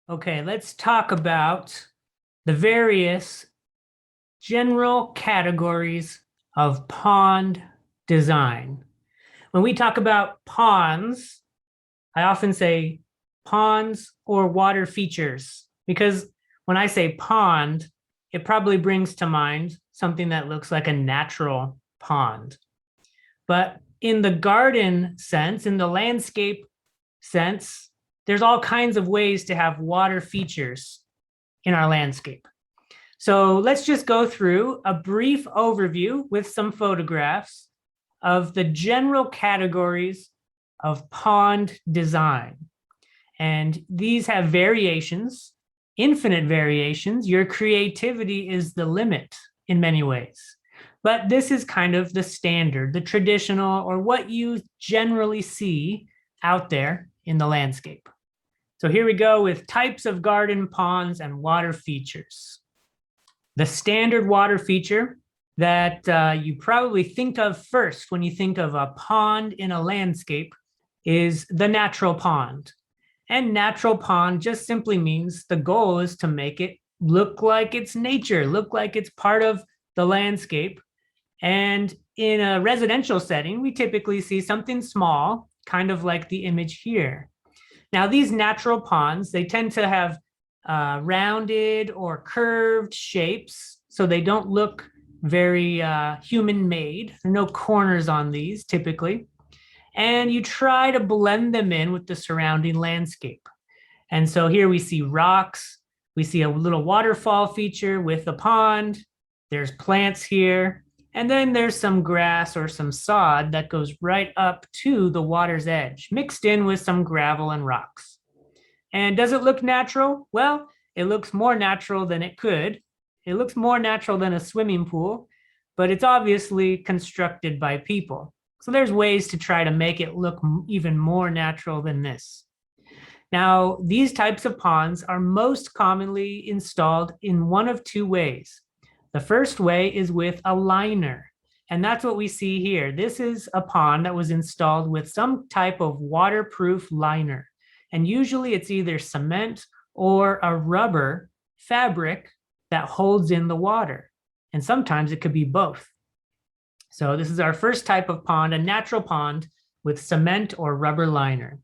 Okay, let's talk about the various general categories of pond design. When we talk about ponds, I often say ponds or water features because when I say pond, it probably brings to mind something that looks like a natural pond. But in the garden sense, in the landscape sense, there's all kinds of ways to have water features in our landscape. So let's just go through a brief overview with some photographs of the general categories of pond design. And these have variations, infinite variations. Your creativity is the limit in many ways. But this is kind of the standard, the traditional, or what you generally see out there in the landscape. So here we go with types of garden ponds and water features. The standard water feature that you probably think of first when you think of a pond in a landscape is the natural pond. And natural pond just simply means the goal is to make it look like it's nature, look like it's part of the landscape. And in a residential setting, we typically see something small, kind of like the image here. Now, these natural ponds, they tend to have rounded or curved shapes, so they don't look very human-made. There are no corners on these typically. And you try to blend them in with the surrounding landscape. And so here we see rocks. We see a little waterfall feature with a pond. There's plants here. And then there's some grass or some sod that goes right up to the water's edge, mixed in with some gravel and rocks. And does it look natural? Well, it looks more natural than it could. It looks more natural than a swimming pool, but it's obviously constructed by people. So there's ways to try to make it look even more natural than this. Now, these types of ponds are most commonly installed in one of two ways. The first way is with a liner, and that's what we see here. This is a pond that was installed with some type of waterproof liner, and usually it's either cement or a rubber fabric that holds in the water, and sometimes it could be both. So this is our first type of pond, a natural pond with cement or rubber liner.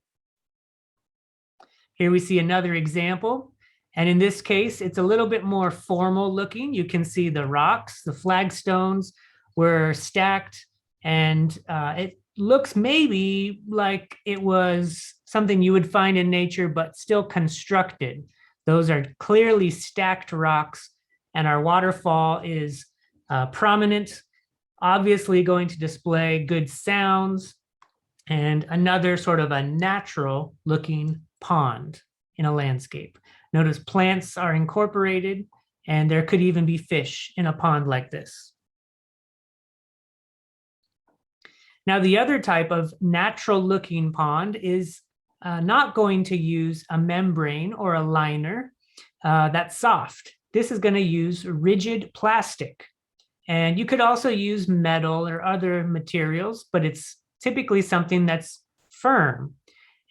Here we see another example. And in this case, it's a little bit more formal looking. You can see the rocks, the flagstones were stacked, and it looks maybe like it was something you would find in nature, but still constructed. Those are clearly stacked rocks, and our waterfall is prominent, obviously going to display good sounds, and another sort of a natural looking pond in a landscape. Notice plants are incorporated, and there could even be fish in a pond like this. Now, the other type of natural looking pond is not going to use a membrane or a liner that's soft. This is going to use rigid plastic. And you could also use metal or other materials, but it's typically something that's firm.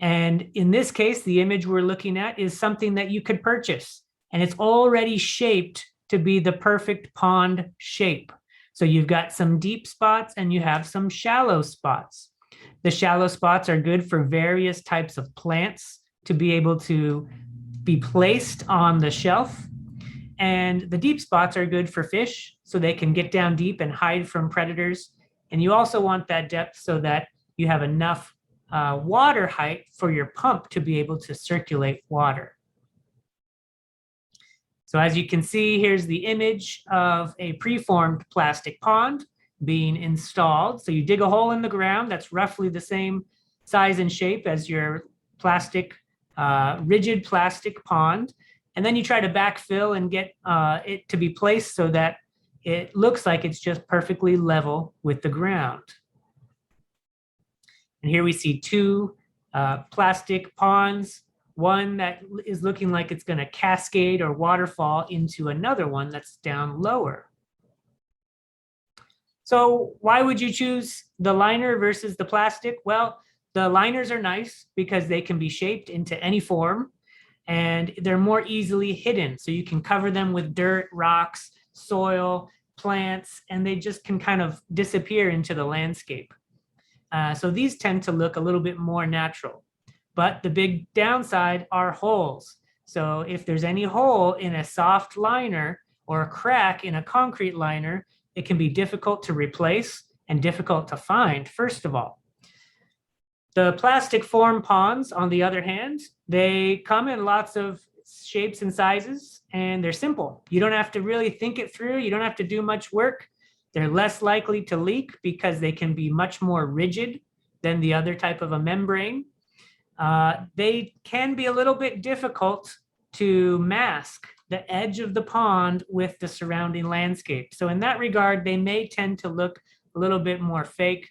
And in this case, the image we're looking at is something that you could purchase, and it's already shaped to be the perfect pond shape. So you've got some deep spots and you have some shallow spots. The shallow spots are good for various types of plants to be able to be placed on the shelf. And the deep spots are good for fish so they can get down deep and hide from predators. And you also want that depth so that you have enough water height for your pump to be able to circulate water. So as you can see, here's the image of a preformed plastic pond being installed. So you dig a hole in the ground that's roughly the same size and shape as your plastic, rigid plastic pond. And then you try to backfill and get it to be placed so that it looks like it's just perfectly level with the ground. And here we see two plastic ponds, one that is looking like it's going to cascade or waterfall into another one that's down lower. So why would you choose the liner versus the plastic? Well, the liners are nice because they can be shaped into any form. and they're more easily hidden. So you can cover them with dirt, rocks, soil, plants, and they just can kind of disappear into the landscape. So these tend to look a little bit more natural. But the big downside are holes. So if there's any hole in a soft liner or a crack in a concrete liner, it can be difficult to replace and difficult to find, first of all. The plastic form ponds, on the other hand, they come in lots of shapes and sizes, and they're simple. You don't have to really think it through. You don't have to do much work. They're less likely to leak because they can be much more rigid than the other type of a membrane. They can be a little bit difficult to mask the edge of the pond with the surrounding landscape. So in that regard, they may tend to look a little bit more fake.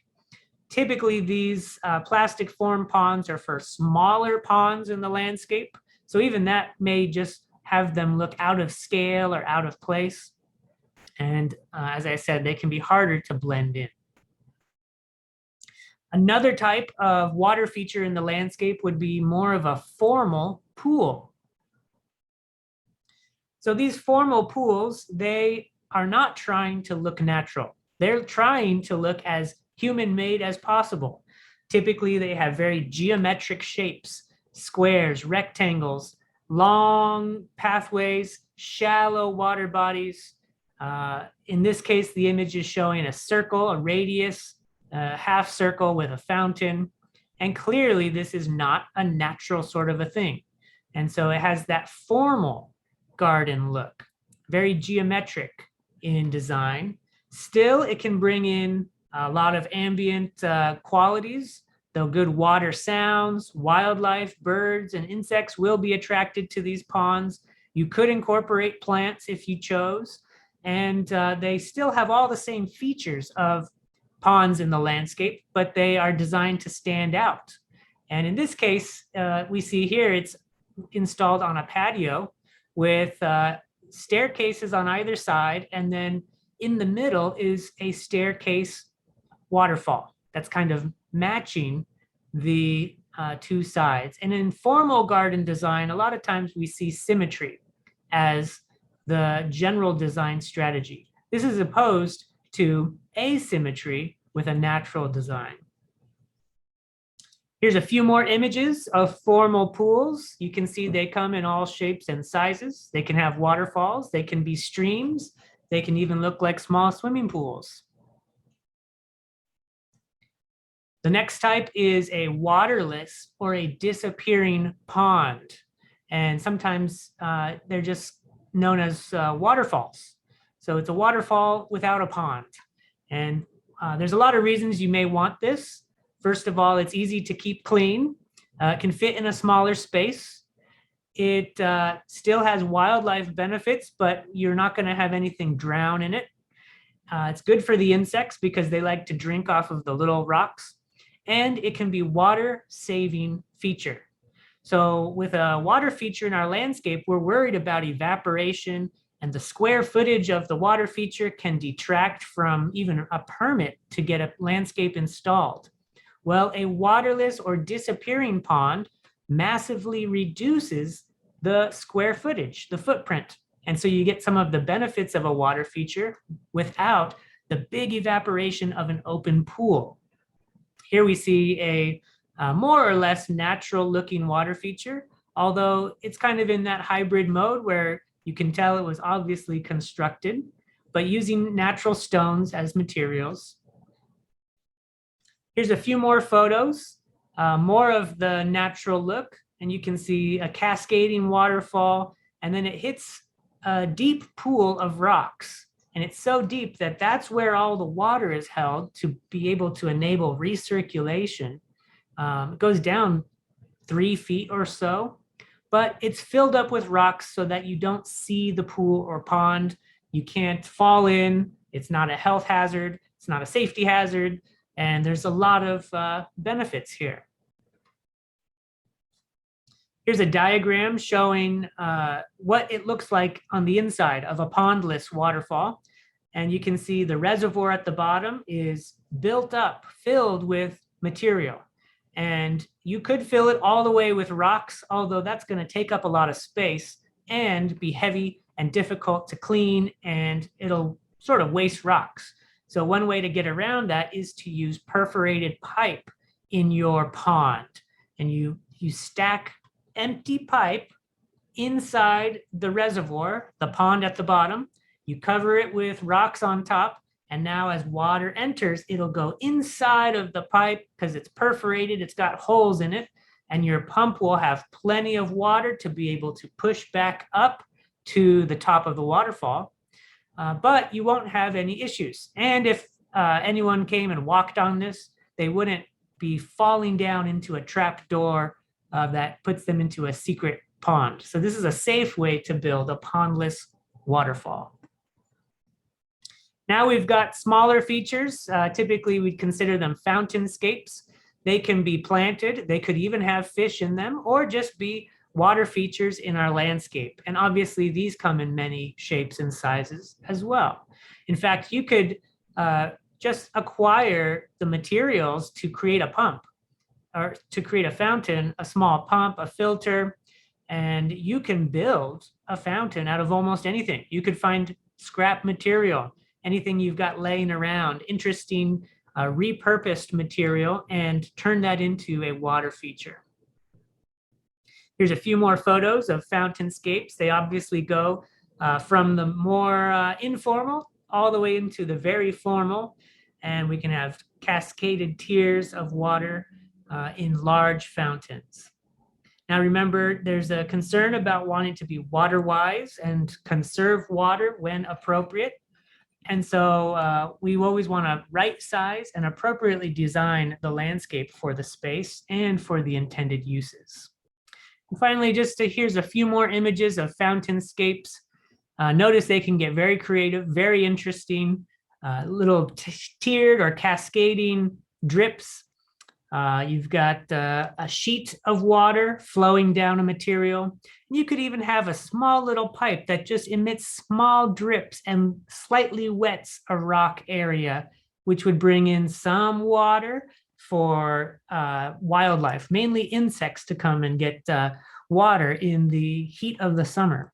Typically, these plastic form ponds are for smaller ponds in the landscape. So even that may just have them look out of scale or out of place. And as I said, they can be harder to blend in. Another type of water feature in the landscape would be more of a formal pool. So these formal pools, they are not trying to look natural. They're trying to look as human-made as possible. Typically, they have very geometric shapes, squares, rectangles, long pathways, shallow water bodies. In this case, the image is showing a circle, a radius, a half circle with a fountain. And clearly, this is not a natural sort of a thing. And so it has that formal garden look, very geometric in design. Still, it can bring in a lot of ambient qualities, though good water sounds, wildlife, birds, and insects will be attracted to these ponds. You could incorporate plants if you chose, and they still have all the same features of ponds in the landscape, but they are designed to stand out. And in this case, we see here it's installed on a patio with staircases on either side, and then in the middle is a staircase waterfall that's kind of matching the two sides. And in formal garden design, a lot of times we see symmetry as the general design strategy. This is opposed to asymmetry with a natural design. Here's a few more images of formal pools. You can see they come in all shapes and sizes. They can have waterfalls, they can be streams, they can even look like small swimming pools. The next type is a waterless or a disappearing pond. And sometimes they're just known as waterfalls. So it's a waterfall without a pond. And there's a lot of reasons you may want this. First of all, it's easy to keep clean. It can fit in a smaller space. It still has wildlife benefits, but you're not going to have anything drown in it. It's good for the insects because they like to drink off of the little rocks. And it can be water saving feature. So with a water feature in our landscape, we're worried about evaporation, and the square footage of the water feature can detract from even a permit to get a landscape installed. Well, a waterless or disappearing pond massively reduces the square footage, the footprint. And so you get some of the benefits of a water feature without the big evaporation of an open pool. Here we see a more or less natural looking water feature, although it's kind of in that hybrid mode where you can tell it was obviously constructed, but using natural stones as materials. Here's a few more photos, more of the natural look, and you can see a cascading waterfall, and then it hits a deep pool of rocks. And it's so deep that that's where all the water is held to be able to enable recirculation. It goes down 3 feet or so, but it's filled up with rocks so that you don't see the pool or pond. You can't fall in. It's not a health hazard. It's not a safety hazard. And there's a lot of benefits here. Here's a diagram showing what it looks like on the inside of a pondless waterfall. And you can see the reservoir at the bottom is built up, filled with material. And you could fill it all the way with rocks, although that's going to take up a lot of space and be heavy and difficult to clean, and it'll sort of waste rocks. So one way to get around that is to use perforated pipe in your pond. And you stack empty pipe inside the reservoir, the pond at the bottom. You cover it with rocks on top. And now as water enters, it'll go inside of the pipe because it's perforated, it's got holes in it, and your pump will have plenty of water to be able to push back up to the top of the waterfall. But you won't have any issues. And if anyone came and walked on this, they wouldn't be falling down into a trap door that puts them into a secret pond. So this is a safe way to build a pondless waterfall. Now we've got smaller features. Typically, we'd consider them fountainscapes. They can be planted. They could even have fish in them, or just be water features in our landscape. And obviously, these come in many shapes and sizes as well. In fact, you could just acquire the materials to create a pump, or to create a fountain, a small pump, a filter, and you can build a fountain out of almost anything. You could find scrap material, anything you've got laying around, interesting repurposed material, and turn that into a water feature. Here's a few more photos of fountainscapes. They obviously go from the more informal all the way into the very formal, and we can have cascaded tiers of water in large fountains. Now remember, there's a concern about wanting to be water wise and conserve water when appropriate. And so we always want to right size and appropriately design the landscape for the space and for the intended uses. And finally, here's a few more images of fountainscapes. Notice they can get very creative, very interesting, little tiered or cascading drips. You've got a sheet of water flowing down a material. You could even have a small little pipe that just emits small drips and slightly wets a rock area, which would bring in some water for wildlife, mainly insects, to come and get water in the heat of the summer.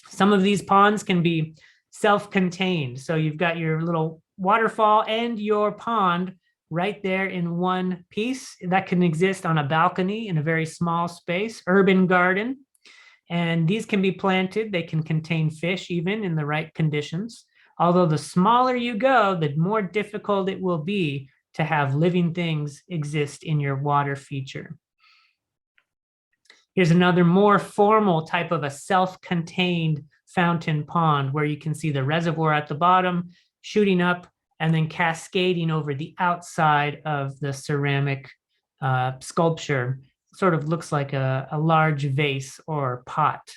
Some of these ponds can be self-contained. So you've got your little waterfall and your pond right there in one piece. That can exist on a balcony in a very small space, urban garden. And these can be planted. They can contain fish even in the right conditions. Although the smaller you go, the more difficult it will be to have living things exist in your water feature. Here's another more formal type of a self-contained fountain pond where you can see the reservoir at the bottom shooting up and then cascading over the outside of the ceramic sculpture. Sort of looks like a large vase or pot.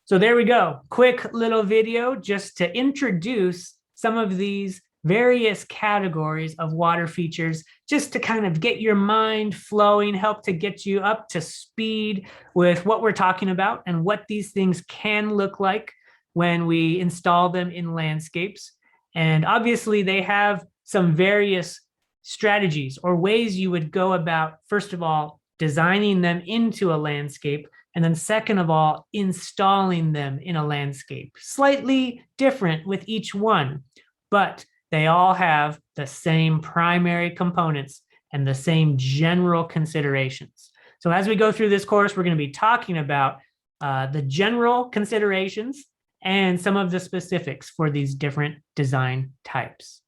So there we go. Quick little video just to introduce some of these various categories of water features, just to kind of get your mind flowing, help to get you up to speed with what we're talking about and what these things can look like when we install them in landscapes. And obviously they have some various strategies or ways you would go about, first of all, designing them into a landscape, and then second of all, installing them in a landscape. Slightly different with each one, but they all have the same primary components and the same general considerations. So as we go through this course, we're going to be talking about the general considerations and some of the specifics for these different design types.